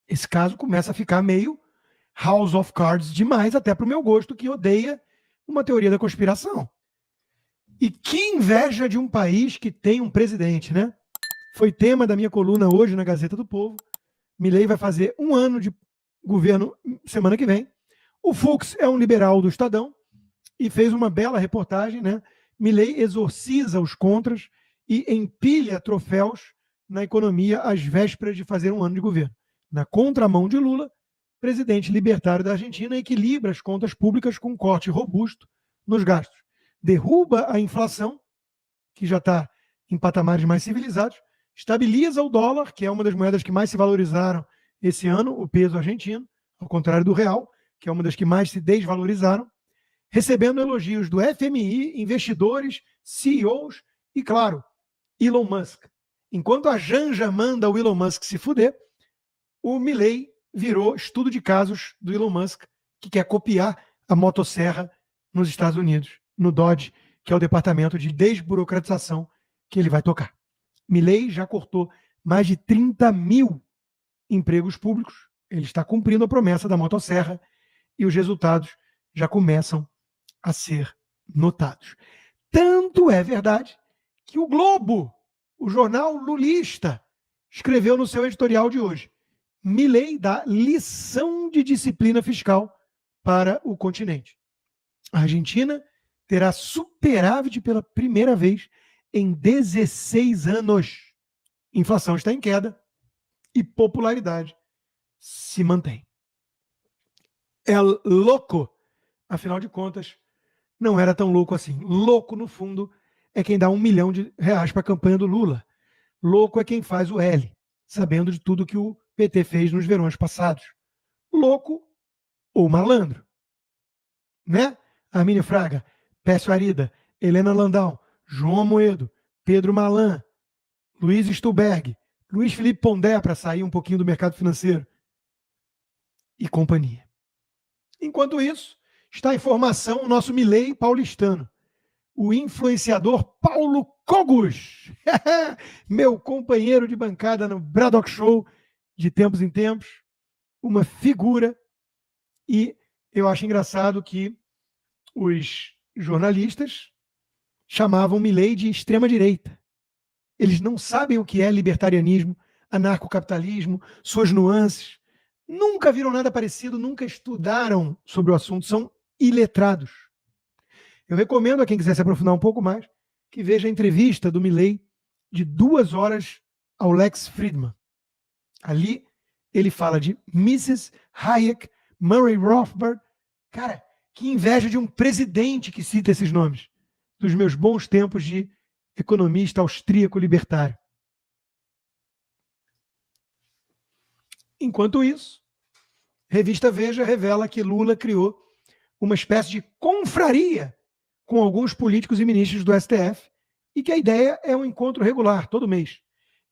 Esse caso começa a ficar meio House of Cards demais, até para o meu gosto, que odeia uma teoria da conspiração. E que inveja de um país que tem um presidente, né? Foi tema da minha coluna hoje na Gazeta do Povo. Milei vai fazer 1 ano de governo semana que vem. O Fux é um liberal do Estadão e fez uma bela reportagem, né? Milei exorciza os contras e empilha troféus na economia às vésperas de fazer 1 ano de governo. Na contramão de Lula, presidente libertário da Argentina equilibra as contas públicas com um corte robusto nos gastos. Derruba a inflação, que já está em patamares mais civilizados, estabiliza o dólar, que é uma das moedas que mais se valorizaram esse ano, o peso argentino, ao contrário do real, que é uma das que mais se desvalorizaram, recebendo elogios do FMI, investidores, CEOs e, claro, Elon Musk. Enquanto a Janja manda o Elon Musk se fuder, o Milei virou estudo de casos do Elon Musk, que quer copiar a motosserra nos Estados Unidos, no DOGE, que é o departamento de desburocratização que ele vai tocar. Milei já cortou mais de 30 mil empregos públicos. Ele está cumprindo a promessa da motosserra e os resultados já começam a ser notados. Tanto é verdade que o Globo, o jornal lulista, escreveu no seu editorial de hoje: Milei dá lição de disciplina fiscal para o continente. A Argentina terá superávit pela primeira vez em 16 anos. Inflação está em queda e popularidade se mantém. É louco, afinal de contas, não era tão louco assim. Louco, no fundo, é quem dá R$1 milhão para a campanha do Lula. Louco é quem faz o L, sabendo de tudo que o PT fez nos verões passados. Louco ou malandro. Né? Armínio Fraga, Pécio Arida, Helena Landau, João Amoedo, Pedro Malan, Luiz Stuberg, Luiz Felipe Pondé, para sair um pouquinho do mercado financeiro, e companhia. Enquanto isso, está em formação o nosso Milei paulistano, o influenciador Paulo Cogos, meu companheiro de bancada no Braddock Show de tempos em tempos, uma figura, e eu acho engraçado que os jornalistas chamavam Milei de extrema-direita. Eles não sabem o que é libertarianismo, anarcocapitalismo, suas nuances. Nunca viram nada parecido, nunca estudaram sobre o assunto, são iletrados. Eu recomendo a quem quiser se aprofundar um pouco mais que veja a entrevista do Milei de 2 horas ao Lex Fridman. Ali ele fala de Mises, Hayek, Murray Rothbard. Cara, que inveja de um presidente que cita esses nomes, dos meus bons tempos de economista austríaco libertário. Enquanto isso, revista Veja revela que Lula criou uma espécie de confraria com alguns políticos e ministros do STF e que a ideia é um encontro regular, todo mês.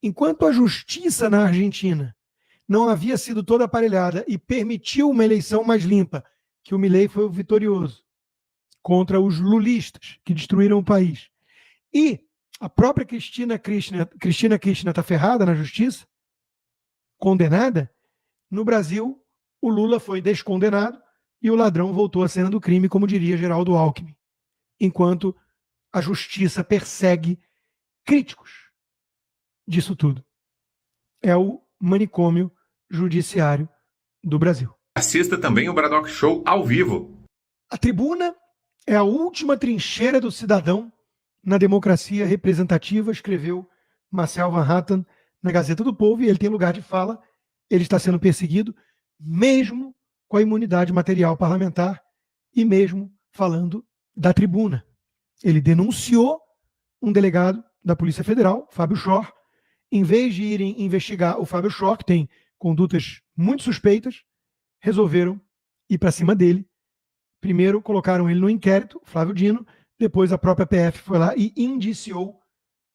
Enquanto a justiça na Argentina não havia sido toda aparelhada e permitiu uma eleição mais limpa, que o Milei foi o vitorioso, contra os lulistas que destruíram o país. E a própria Cristina Kirchner está ferrada na justiça, condenada. No Brasil, o Lula foi descondenado e o ladrão voltou à cena do crime, como diria Geraldo Alckmin, enquanto a justiça persegue críticos disso tudo. É o manicômio judiciário do Brasil. Assista também o Braddock Show ao vivo. A tribuna é a última trincheira do cidadão na democracia representativa, escreveu Marcel Van Hatten na Gazeta do Povo, e ele tem lugar de fala. Ele está sendo perseguido, mesmo com a imunidade material parlamentar e mesmo falando da tribuna. Ele denunciou um delegado da Polícia Federal, Fábio Schor. Em vez de irem investigar o Fábio Schor, que tem condutas muito suspeitas, resolveram ir para cima dele. Primeiro colocaram ele no inquérito, Flávio Dino, depois a própria PF foi lá e indiciou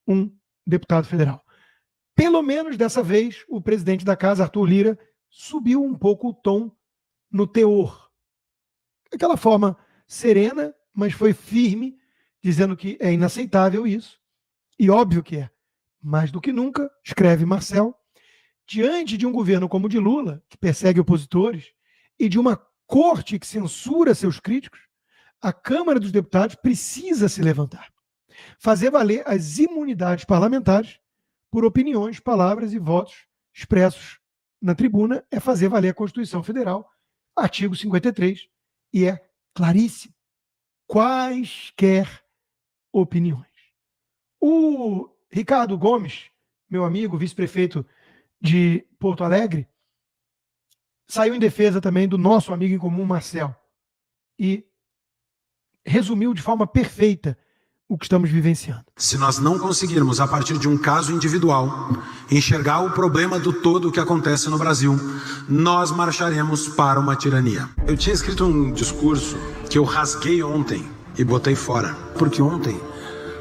um deputado federal. Pelo menos dessa vez, o presidente da casa, Arthur Lira, subiu um pouco o tom no teor. Aquela forma serena, mas foi firme, dizendo que é inaceitável isso. E óbvio que é. Mais do que nunca, escreve Marcel, diante de um governo como o de Lula, que persegue opositores, e de uma corte que censura seus críticos, a Câmara dos Deputados precisa se levantar, fazer valer as imunidades parlamentares por opiniões, palavras e votos expressos na tribuna, é fazer valer a Constituição Federal, artigo 53, e é claríssimo. Quaisquer opiniões. O Ricardo Gomes, meu amigo, vice-prefeito de Porto Alegre, saiu em defesa também do nosso amigo em comum, Marcel, e resumiu de forma perfeita o que estamos vivenciando. Se nós não conseguirmos, a partir de um caso individual, enxergar o problema do todo que acontece no Brasil, nós marcharemos para uma tirania. Eu tinha escrito um discurso que eu rasguei ontem e botei fora, porque ontem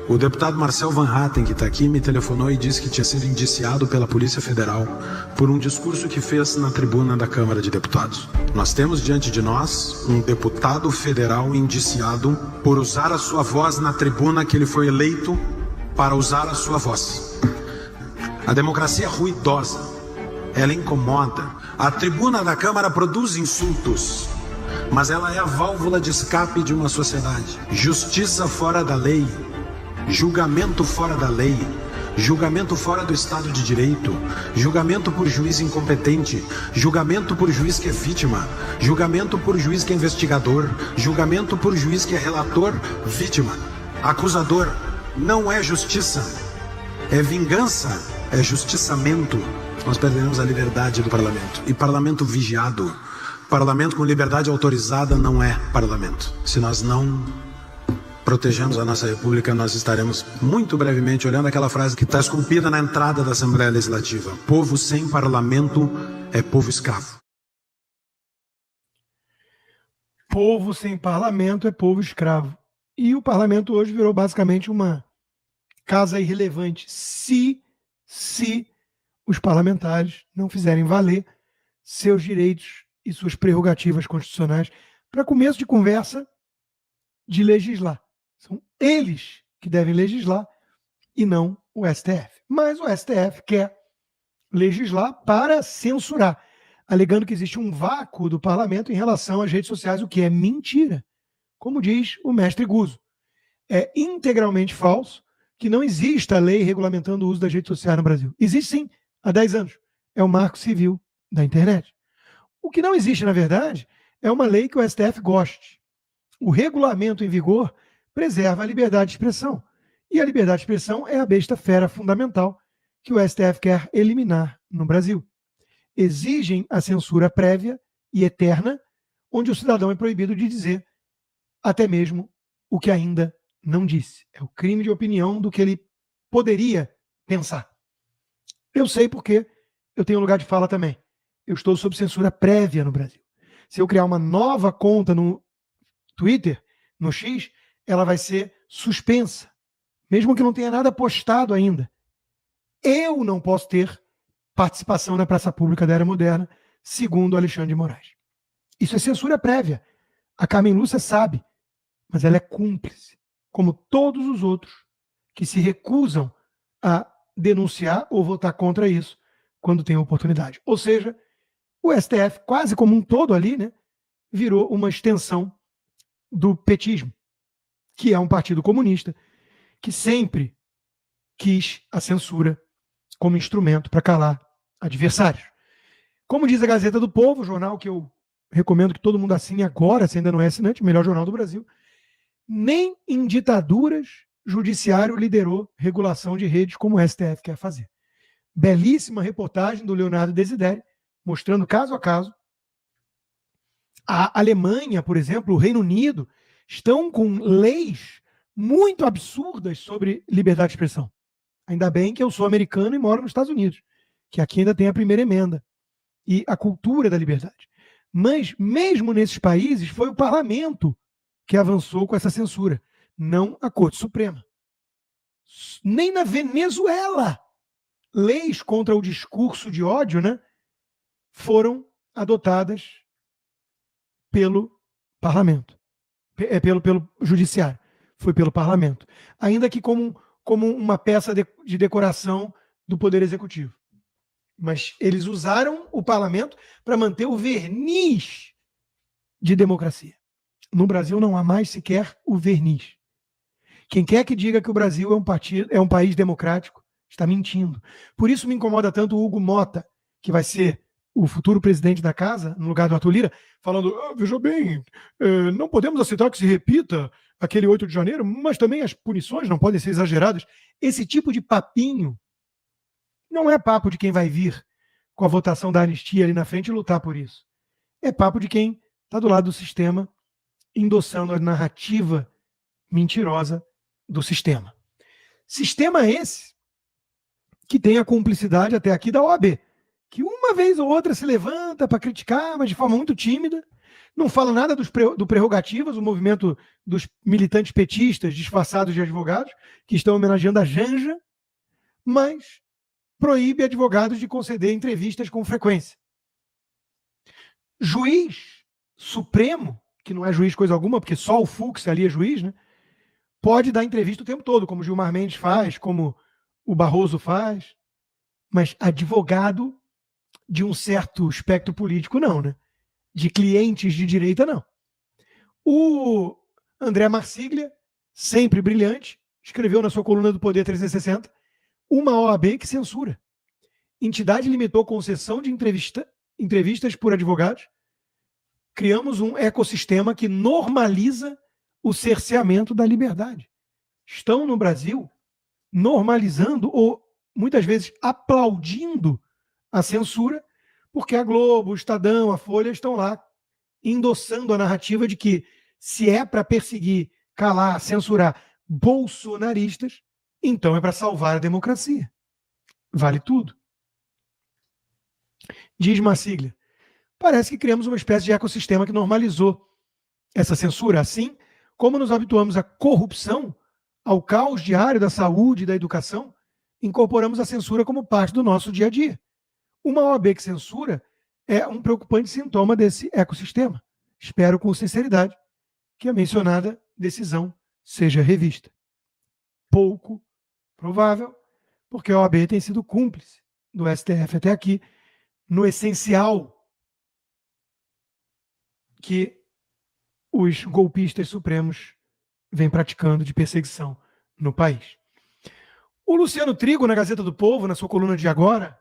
o deputado Marcel Van Hatten, que está aqui, me telefonou e disse que tinha sido indiciado pela Polícia Federal por um discurso que fez na tribuna da Câmara de Deputados. Nós temos diante de nós um deputado federal indiciado por usar a sua voz na tribuna que ele foi eleito para usar a sua voz. A democracia é ruidosa, ela incomoda. A tribuna da Câmara produz insultos, mas ela é a válvula de escape de uma sociedade. Justiça fora da lei, julgamento fora da lei, julgamento fora do Estado de Direito, julgamento por juiz incompetente, julgamento por juiz que é vítima, julgamento por juiz que é investigador, julgamento por juiz que é relator, vítima, acusador. Não é justiça, é vingança, é justiçamento. Nós perdemos a liberdade do parlamento. E parlamento vigiado, parlamento com liberdade autorizada não é parlamento. Se nós não protegemos a nossa república, nós estaremos muito brevemente olhando aquela frase que está esculpida na entrada da Assembleia Legislativa: povo sem parlamento é povo escravo. Povo sem parlamento é povo escravo. E o parlamento hoje virou basicamente uma casa irrelevante se os parlamentares não fizerem valer seus direitos e suas prerrogativas constitucionais para começo de conversa de legislar. São eles que devem legislar e não o STF. Mas o STF quer legislar para censurar, alegando que existe um vácuo do parlamento em relação às redes sociais, o que é mentira. Como diz o mestre Guzzo, é integralmente falso que não exista lei regulamentando o uso das redes sociais no Brasil. Existe sim, há 10 anos. É o Marco Civil da internet. O que não existe, na verdade, é uma lei que o STF goste. O regulamento em vigor preserva a liberdade de expressão. E a liberdade de expressão é a besta fera fundamental que o STF quer eliminar no Brasil. Exigem a censura prévia e eterna, onde o cidadão é proibido de dizer até mesmo o que ainda não disse. É o crime de opinião do que ele poderia pensar. Eu sei porque eu tenho lugar de fala também. Eu estou sob censura prévia no Brasil. Se eu criar uma nova conta no Twitter, no X, ela vai ser suspensa, mesmo que não tenha nada postado ainda. Eu não posso ter participação na praça pública da era moderna, segundo Alexandre de Moraes. Isso é censura prévia. A Carmen Lúcia sabe, mas ela é cúmplice, como todos os outros que se recusam a denunciar ou votar contra isso quando tem a oportunidade. Ou seja, o STF, quase como um todo ali, né, virou uma extensão do petismo, que é um partido comunista que sempre quis a censura como instrumento para calar adversários. Como diz a Gazeta do Povo, jornal que eu recomendo que todo mundo assine agora, se ainda não é assinante, o melhor jornal do Brasil, nem em ditaduras judiciário liderou regulação de redes como o STF quer fazer. Belíssima reportagem do Leonardo Desideri, mostrando caso a caso. A Alemanha, por exemplo, o Reino Unido, estão com leis muito absurdas sobre liberdade de expressão. Ainda bem que eu sou americano e moro nos Estados Unidos, que aqui ainda tem a primeira emenda e a cultura da liberdade. Mas, mesmo nesses países, foi o parlamento que avançou com essa censura, não a Corte Suprema. Nem na Venezuela, leis contra o discurso de ódio, né, foram adotadas pelo parlamento, pelo judiciário, foi pelo parlamento, ainda que como uma peça de decoração do Poder Executivo. Mas eles usaram o parlamento para manter o verniz de democracia. No Brasil não há mais sequer o verniz. Quem quer que diga que o Brasil é um país democrático está mentindo. Por isso me incomoda tanto o Hugo Mota, que vai ser o futuro presidente da casa, no lugar do Arthur Lira, falando, veja bem, não podemos aceitar que se repita aquele 8 de janeiro, mas também as punições não podem ser exageradas. Esse tipo de papinho não é papo de quem vai vir com a votação da anistia ali na frente e lutar por isso. É papo de quem está do lado do sistema, endossando a narrativa mentirosa do sistema. Sistema esse que tem a cumplicidade até aqui da OAB, que uma vez ou outra se levanta para criticar, mas de forma muito tímida, não fala nada do Prerrogativas, o movimento dos militantes petistas disfarçados de advogados, que estão homenageando a Janja, mas proíbe advogados de conceder entrevistas com frequência. Juiz Supremo, que não é juiz coisa alguma, porque só o Fux ali é juiz, né? Pode dar entrevista o tempo todo, como o Gilmar Mendes faz, como o Barroso faz, mas advogado de um certo espectro político, não, né? De clientes de direita, não. O André Marsiglia, sempre brilhante, escreveu na sua coluna do Poder 360 uma OAB que censura. Entidade limitou concessão de entrevistas por advogados. Criamos um ecossistema que normaliza o cerceamento da liberdade. Estão no Brasil normalizando ou muitas vezes aplaudindo a censura, porque a Globo, o Estadão, a Folha estão lá endossando a narrativa de que se é para perseguir, calar, censurar bolsonaristas, então é para salvar a democracia. Vale tudo. Diz Marsiglia, parece que criamos uma espécie de ecossistema que normalizou essa censura, assim como nos habituamos à corrupção, ao caos diário da saúde e da educação, incorporamos a censura como parte do nosso dia a dia. Uma OAB que censura é um preocupante sintoma desse ecossistema. Espero com sinceridade que a mencionada decisão seja revista. Pouco provável, porque a OAB tem sido cúmplice do STF até aqui, no essencial que os golpistas supremos vêm praticando de perseguição no país. O Luciano Trigo, na Gazeta do Povo, na sua coluna de agora,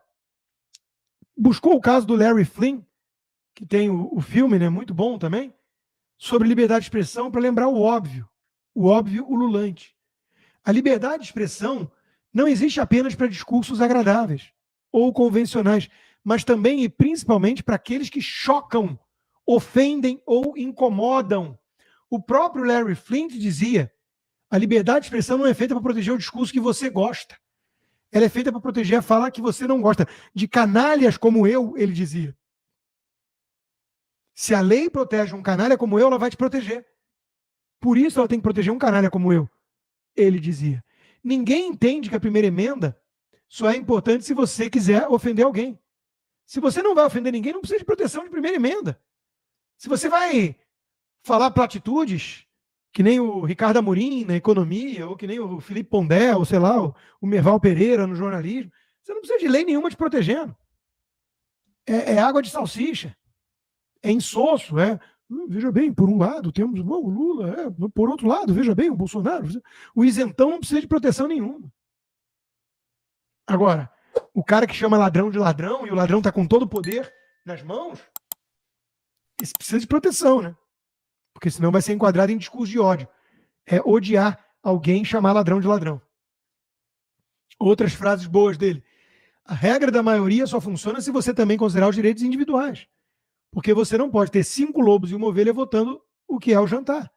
buscou o caso do Larry Flynn, que tem o filme, né, muito bom também, sobre liberdade de expressão, para lembrar o óbvio ululante. A liberdade de expressão não existe apenas para discursos agradáveis ou convencionais, mas também e principalmente para aqueles que chocam, ofendem ou incomodam. O próprio Larry Flint dizia: a liberdade de expressão não é feita para proteger o discurso que você gosta. Ela é feita para proteger a fala que você não gosta. De canalhas como eu, ele dizia. Se a lei protege um canalha como eu, ela vai te proteger. Por isso ela tem que proteger um canalha como eu, ele dizia. Ninguém entende que a primeira emenda só é importante se você quiser ofender alguém. Se você não vai ofender ninguém, não precisa de proteção de primeira emenda. Se você vai falar platitudes, que nem o Ricardo Amorim na economia, ou que nem o Felipe Pondé, ou sei lá, o Merval Pereira no jornalismo, você não precisa de lei nenhuma te protegendo. É água de salsicha. É insosso. Veja bem, por um lado temos o Lula, por outro lado, veja bem, o Bolsonaro. O isentão não precisa de proteção nenhuma. Agora, o cara que chama ladrão de ladrão e o ladrão está com todo o poder nas mãos, esse precisa de proteção, né? Porque senão vai ser enquadrado em discurso de ódio. É odiar alguém e chamar ladrão de ladrão. Outras frases boas dele. A regra da maioria só funciona se você também considerar os direitos individuais. Porque você não pode ter 5 lobos e uma ovelha votando o que é o jantar.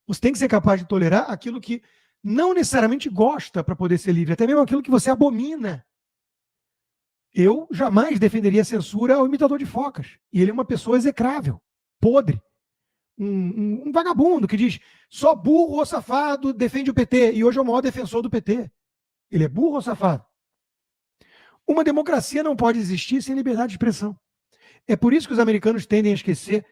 Você tem que ser capaz de tolerar aquilo que não necessariamente gosta para poder ser livre, até mesmo aquilo que você abomina. Eu jamais defenderia a censura ao imitador de focas. E ele é uma pessoa execrável, podre. Um vagabundo que diz só burro ou safado defende o PT e hoje é o maior defensor do PT. Ele é burro ou safado? Uma democracia não pode existir sem liberdade de expressão. É por isso que os americanos tendem a esquecer,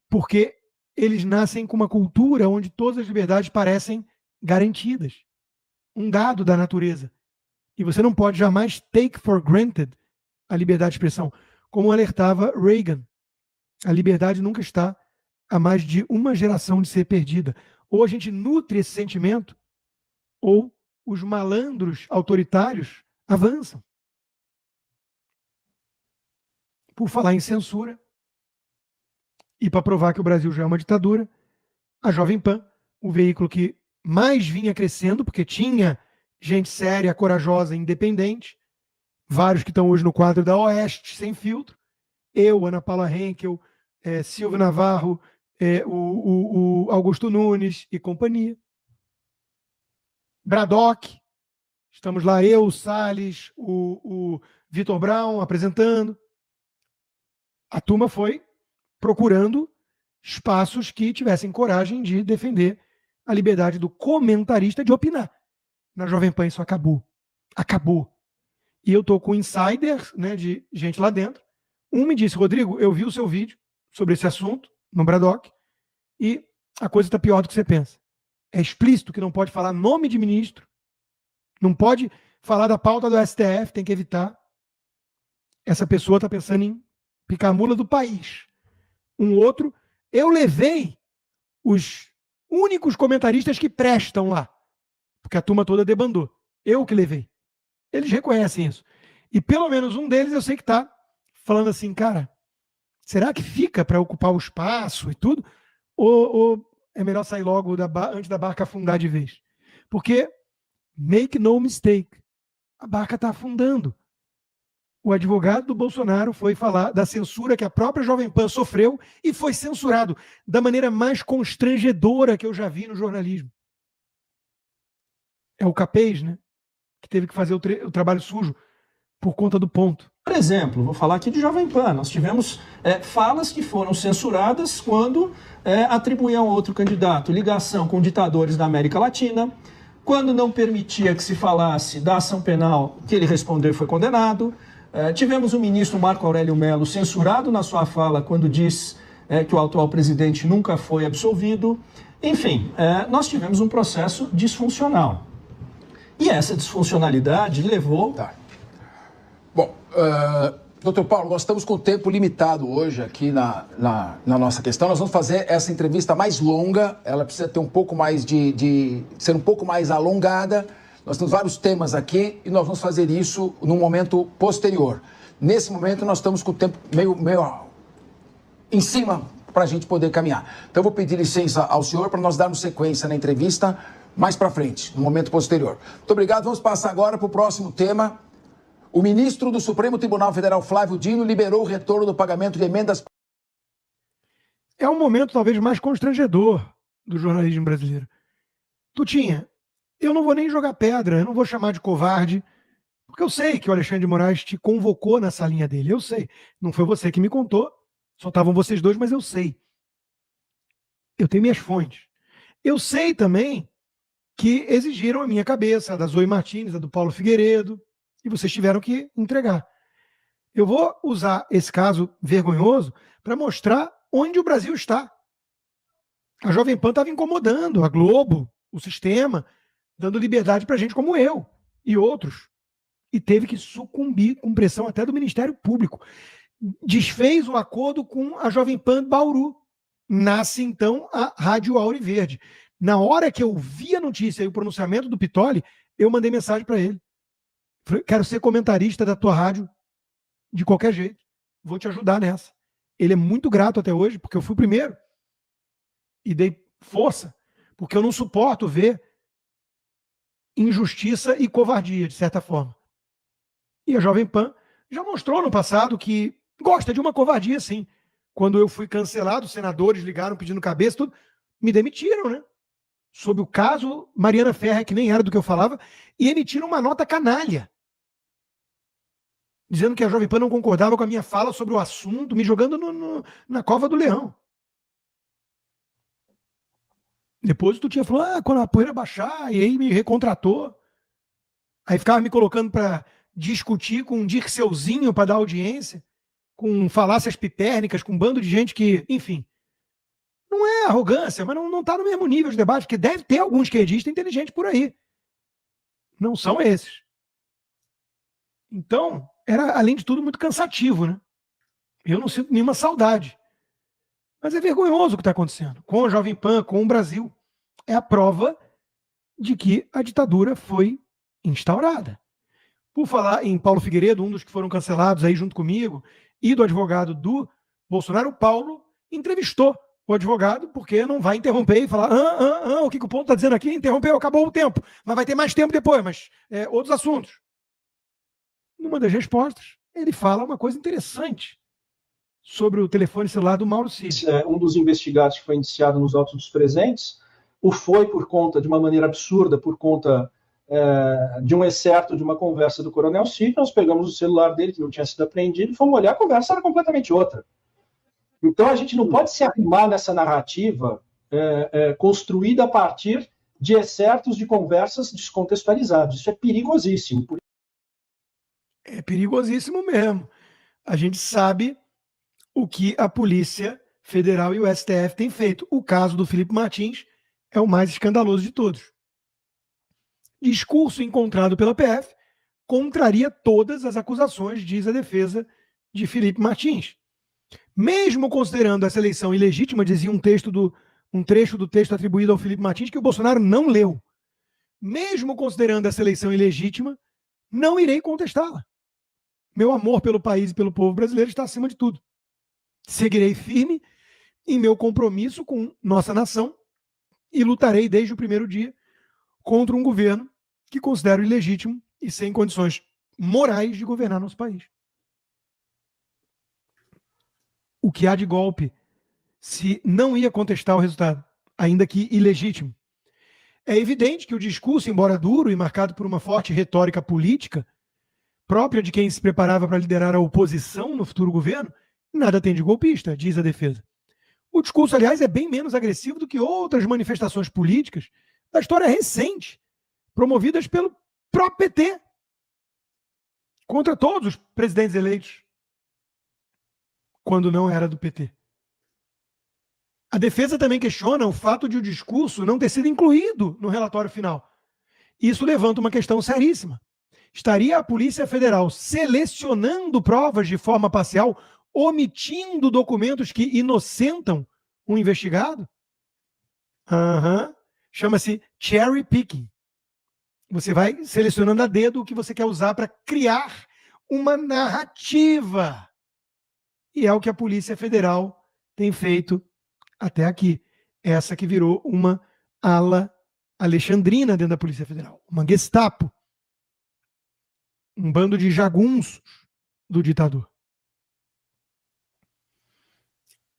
porque eles nascem com uma cultura onde todas as liberdades parecem garantidas. Um dado da natureza. E você não pode jamais take for granted a liberdade de expressão. Como alertava Reagan, a liberdade nunca está a mais de uma geração de ser perdida. Ou a gente nutre esse sentimento, ou os malandros autoritários avançam. Por falar em censura, e para provar que o Brasil já é uma ditadura, a Jovem Pan, o veículo que mais vinha crescendo, porque tinha gente séria, corajosa, independente, vários que estão hoje no quadro da Oeste, sem filtro, eu, Ana Paula Henkel, Silvio Navarro, o Augusto Nunes e companhia. Braddock, estamos lá, eu, o Salles, o Vitor Brown apresentando. A turma foi procurando espaços que tivessem coragem de defender a liberdade do comentarista de opinar. Na Jovem Pan isso acabou. Acabou. E eu estou com insiders, né, de gente lá dentro. Um me disse, Rodrigo, eu vi o seu vídeo sobre esse assunto no Braddock e a coisa está pior do que você pensa. É explícito que não pode falar nome de ministro, não pode falar da pauta do STF, tem que evitar. Essa pessoa está pensando em picar a mula do país. Um outro, eu levei os únicos comentaristas que prestam lá, porque a turma toda debandou. Eu que levei. Eles reconhecem isso. E pelo menos um deles eu sei que está falando assim, cara, será que fica para ocupar o espaço e tudo? Ou é melhor sair logo antes da barca afundar de vez? Porque, make no mistake, a barca está afundando. O advogado do Bolsonaro foi falar da censura que a própria Jovem Pan sofreu e foi censurado da maneira mais constrangedora que eu já vi no jornalismo. É o Capês, né? Que teve que fazer o trabalho sujo por conta do ponto. Por exemplo, vou falar aqui de Jovem Pan. Nós tivemos falas que foram censuradas quando atribuíam a outro candidato ligação com ditadores da América Latina, quando não permitia que se falasse da ação penal que ele respondeu e foi condenado. Tivemos o ministro Marco Aurélio Mello censurado na sua fala quando diz que o atual presidente nunca foi absolvido. Enfim, nós tivemos um processo disfuncional. E essa disfuncionalidade levou... Tá. Bom, doutor Paulo, nós estamos com tempo limitado hoje aqui na nossa questão. Nós vamos fazer essa entrevista mais longa, ela precisa ter um pouco mais ser um pouco mais alongada. Nós temos vários temas aqui e nós vamos fazer isso num momento posterior. Nesse momento nós estamos com o tempo meio em cima para a gente poder caminhar. Então eu vou pedir licença ao senhor para nós darmos sequência na entrevista mais para frente, no momento posterior. Muito obrigado. Vamos passar agora para o próximo tema. O ministro do Supremo Tribunal Federal, Flávio Dino, liberou o retorno do pagamento de emendas. É um momento talvez mais constrangedor do jornalismo brasileiro. Tutinha, eu não vou nem jogar pedra, eu não vou chamar de covarde, porque eu sei que o Alexandre de Moraes te convocou nessa linha dele, eu sei. Não foi você que me contou, só estavam vocês dois, mas eu sei. Eu tenho minhas fontes. Eu sei também que exigiram a minha cabeça, a da Zoe Martins, a do Paulo Figueiredo, e vocês tiveram que entregar. Eu vou usar esse caso vergonhoso para mostrar onde o Brasil está. A Jovem Pan estava incomodando a Globo, o sistema, dando liberdade para gente como eu e outros. E teve que sucumbir com pressão até do Ministério Público. Desfez o acordo com a Jovem Pan Bauru. Nasce, então, a Rádio Auriverde. Na hora que eu vi a notícia e o pronunciamento do Pitoli, eu mandei mensagem para ele. Falei, quero ser comentarista da tua rádio de qualquer jeito. Vou te ajudar nessa. Ele é muito grato até hoje, porque eu fui o primeiro. E dei força, porque eu não suporto ver injustiça e covardia, de certa forma. E a Jovem Pan já mostrou no passado que gosta de uma covardia, sim. Quando eu fui cancelado, os senadores ligaram pedindo cabeça, tudo, me demitiram, né? Sobre o caso Mariana Ferrer, que nem era do que eu falava, e emitiram uma nota canalha, dizendo que a Jovem Pan não concordava com a minha fala sobre o assunto, me jogando na cova do leão. Depois tu tinha falado, quando a poeira baixar, e aí me recontratou. Aí ficava me colocando para discutir com um Dirceuzinho para dar audiência, com falácias pipérnicas, com um bando de gente que, enfim, não é arrogância, mas não está no mesmo nível de debate, porque deve ter alguns esquerdistas inteligentes por aí. Não são esses. Então, era, além de tudo, muito cansativo, né? Eu não sinto nenhuma saudade. Mas é vergonhoso o que está acontecendo com a Jovem Pan, com o Brasil. É a prova de que a ditadura foi instaurada. Por falar em Paulo Figueiredo, um dos que foram cancelados aí junto comigo, e do advogado do Bolsonaro, o Paulo entrevistou o advogado, porque não vai interromper e falar o que o ponto está dizendo aqui, interrompeu, acabou o tempo, mas vai ter mais tempo depois, mas outros assuntos. Numa das respostas, ele fala uma coisa interessante sobre o telefone celular do Mauro Cid. Um dos investigados que foi indiciado nos autos dos presentes, o foi por conta, de uma maneira absurda, por conta de um excerto de uma conversa do Coronel Cid. Nós pegamos o celular dele, que não tinha sido apreendido, e fomos olhar, a conversa era completamente outra. Então a gente não pode se arrumar nessa narrativa construída a partir de excertos de conversas descontextualizadas. Isso é perigosíssimo. É perigosíssimo mesmo. A gente sabe o que a Polícia Federal e o STF têm feito. O caso do Felipe Martins é o mais escandaloso de todos. Discurso encontrado pela PF contraria todas as acusações, diz a defesa de Felipe Martins. Mesmo considerando essa eleição ilegítima, dizia um trecho do texto atribuído ao Felipe Martins que o Bolsonaro não leu. Mesmo considerando essa eleição ilegítima, não irei contestá-la. Meu amor pelo país e pelo povo brasileiro está acima de tudo. Seguirei firme em meu compromisso com nossa nação e lutarei desde o primeiro dia contra um governo que considero ilegítimo e sem condições morais de governar nosso país. O que há de golpe se não ia contestar o resultado, ainda que ilegítimo? É evidente que o discurso, embora duro e marcado por uma forte retórica política, própria de quem se preparava para liderar a oposição no futuro governo, nada tem de golpista, diz a defesa. O discurso, aliás, é bem menos agressivo do que outras manifestações políticas da história recente, promovidas pelo próprio PT, contra todos os presidentes eleitos, quando não era do PT. A defesa também questiona o fato de o discurso não ter sido incluído no relatório final. Isso levanta uma questão seríssima. Estaria a Polícia Federal selecionando provas de forma parcial, omitindo documentos que inocentam um investigado? Chama-se cherry picking. Você vai selecionando a dedo o que você quer usar para criar uma narrativa. E é o que a Polícia Federal tem feito até aqui. Essa que virou uma ala alexandrina dentro da Polícia Federal. Uma Gestapo. Um bando de jagunços do ditador.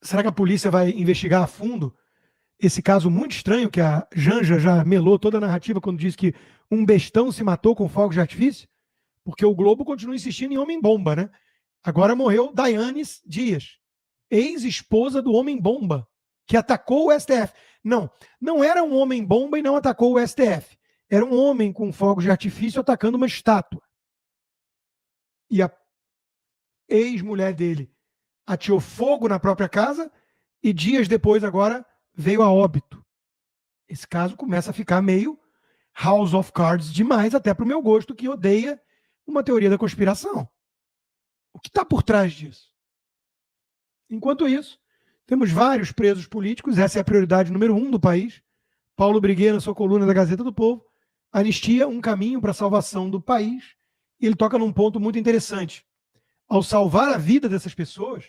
Será que a polícia vai investigar a fundo esse caso muito estranho que a Janja já melou toda a narrativa quando disse que um bestão se matou com fogos de artifício? Porque o Globo continua insistindo em homem-bomba, né? Agora morreu Dayanes Dias, ex-esposa do homem-bomba, que atacou o STF. Não era um homem-bomba e não atacou o STF. Era um homem com fogos de artifício atacando uma estátua. E a ex-mulher dele ateou fogo na própria casa e dias depois agora veio a óbito. Esse caso começa a ficar meio House of Cards demais, até para o meu gosto, que odeia uma teoria da conspiração. O que está por trás disso? Enquanto isso, temos vários presos políticos, essa é a prioridade número 1 do país. Paulo Briguet, na sua coluna da Gazeta do Povo, anistia um caminho para a salvação do país, e ele toca num ponto muito interessante. Ao salvar a vida dessas pessoas,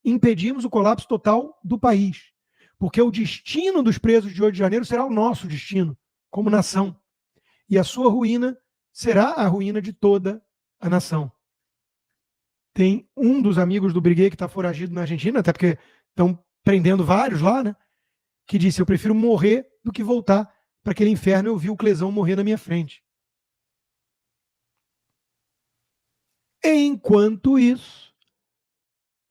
impedimos o colapso total do país, porque o destino dos presos de 8 de janeiro será o nosso destino, como nação, e a sua ruína será a ruína de toda a nação. Tem um dos amigos do Briguet que está foragido na Argentina, até porque estão prendendo vários lá, né? Que disse: eu prefiro morrer do que voltar para aquele inferno e ouvir o Clesão morrer na minha frente. Enquanto isso,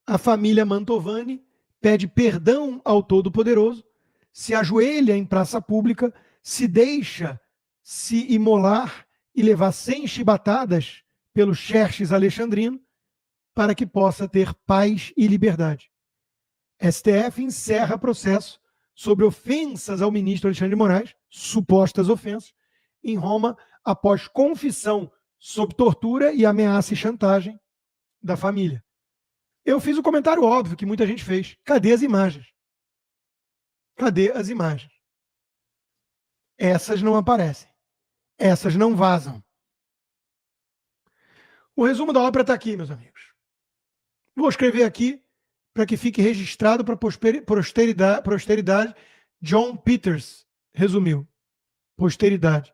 a família Mantovani pede perdão ao Todo-Poderoso, se ajoelha em praça pública, se deixa se imolar e levar 100 chibatadas pelo Xerxes alexandrino para que possa ter paz e liberdade. STF encerra processo sobre ofensas ao ministro Alexandre de Moraes, supostas ofensas, em Roma, após confissão sob tortura e ameaça e chantagem da família. Eu fiz o comentário óbvio que muita gente fez. Cadê as imagens? Cadê as imagens? Essas não aparecem. Essas não vazam. O resumo da ópera está aqui, meus amigos. Vou escrever aqui para que fique registrado para posteridade. John Peters resumiu. Posteridade.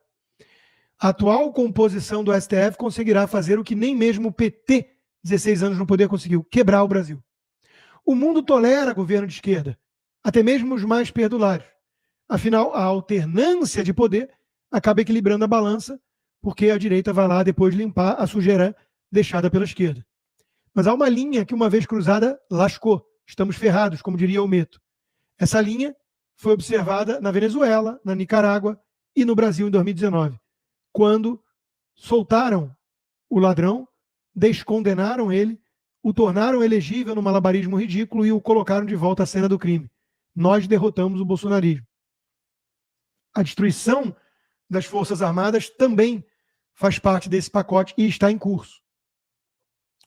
A atual composição do STF conseguirá fazer o que nem mesmo o PT, 16 anos no poder, conseguiu: quebrar o Brasil. O mundo tolera governo de esquerda, até mesmo os mais perdulários. Afinal, a alternância de poder acaba equilibrando a balança, porque a direita vai lá depois limpar a sujeira deixada pela esquerda. Mas há uma linha que, uma vez cruzada, lascou. Estamos ferrados, como diria o Meto. Essa linha foi observada na Venezuela, na Nicarágua e no Brasil em 2019, quando soltaram o ladrão, descondenaram ele, o tornaram elegível no malabarismo ridículo e o colocaram de volta à cena do crime. Nós derrotamos o bolsonarismo. A destruição das Forças Armadas também faz parte desse pacote e está em curso.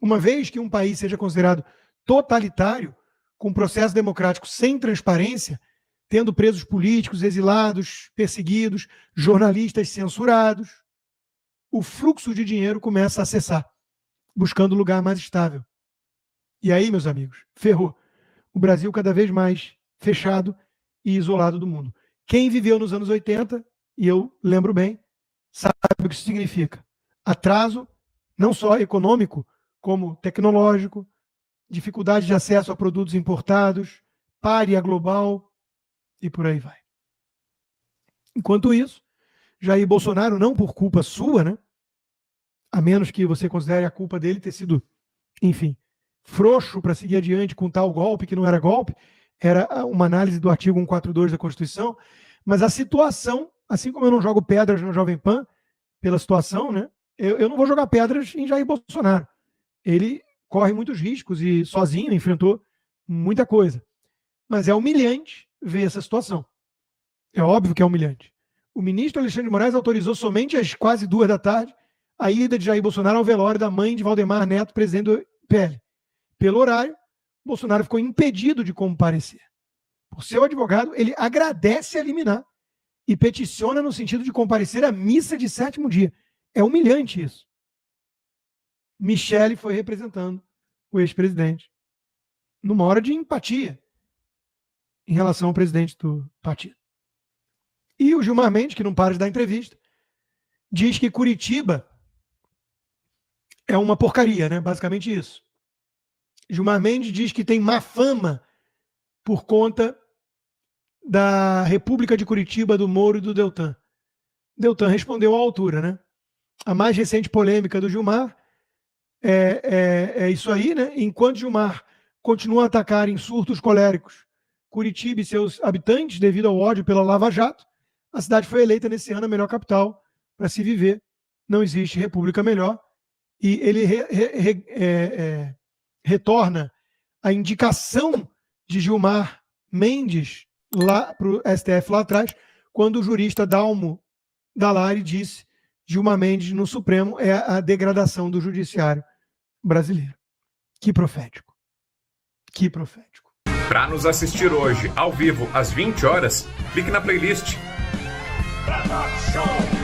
Uma vez que um país seja considerado totalitário, com processo democrático sem transparência, tendo presos políticos, exilados, perseguidos, jornalistas censurados, o fluxo de dinheiro começa a cessar, buscando lugar mais estável. E aí, meus amigos, ferrou. O Brasil cada vez mais fechado e isolado do mundo. Quem viveu nos anos 80, e eu lembro bem, sabe o que isso significa. Atraso, não só econômico, como tecnológico, dificuldade de acesso a produtos importados, pária global e por aí vai. Enquanto isso, Jair Bolsonaro, não por culpa sua, né? A menos que você considere a culpa dele ter sido, enfim, frouxo para seguir adiante com tal golpe, que não era golpe, era uma análise do artigo 142 da Constituição, mas a situação, assim como eu não jogo pedras no Jovem Pan, pela situação, né? Eu não vou jogar pedras em Jair Bolsonaro. Ele corre muitos riscos e sozinho enfrentou muita coisa. Mas é humilhante ver essa situação. É óbvio que é humilhante. O ministro Alexandre de Moraes autorizou somente às quase 14h a ida de Jair Bolsonaro ao velório da mãe de Valdemar Neto, presidente do PL. Pelo horário, Bolsonaro ficou impedido de comparecer. Por seu advogado, ele agradece a liminar e peticiona no sentido de comparecer à missa de 7º dia. É humilhante isso. Michele foi representando o ex-presidente numa hora de empatia em relação ao presidente do partido. E o Gilmar Mendes, que não para de dar entrevista, diz que Curitiba é uma porcaria, né? Basicamente isso. Gilmar Mendes diz que tem má fama por conta da República de Curitiba, do Moro e do Deltan. Deltan respondeu à altura, né? A mais recente polêmica do Gilmar é isso aí, né? Enquanto Gilmar continua a atacar em surtos coléricos Curitiba e seus habitantes devido ao ódio pela Lava Jato, a cidade foi eleita nesse ano a melhor capital para se viver. Não existe república melhor. E ele retorna a indicação de Gilmar Mendes lá para o STF lá atrás, quando o jurista Dalmo Dallari disse: Gilmar Mendes no Supremo é a degradação do judiciário brasileiro. Que profético. Que profético. Para nos assistir hoje, ao vivo, às 20 horas, clique na playlist. Show.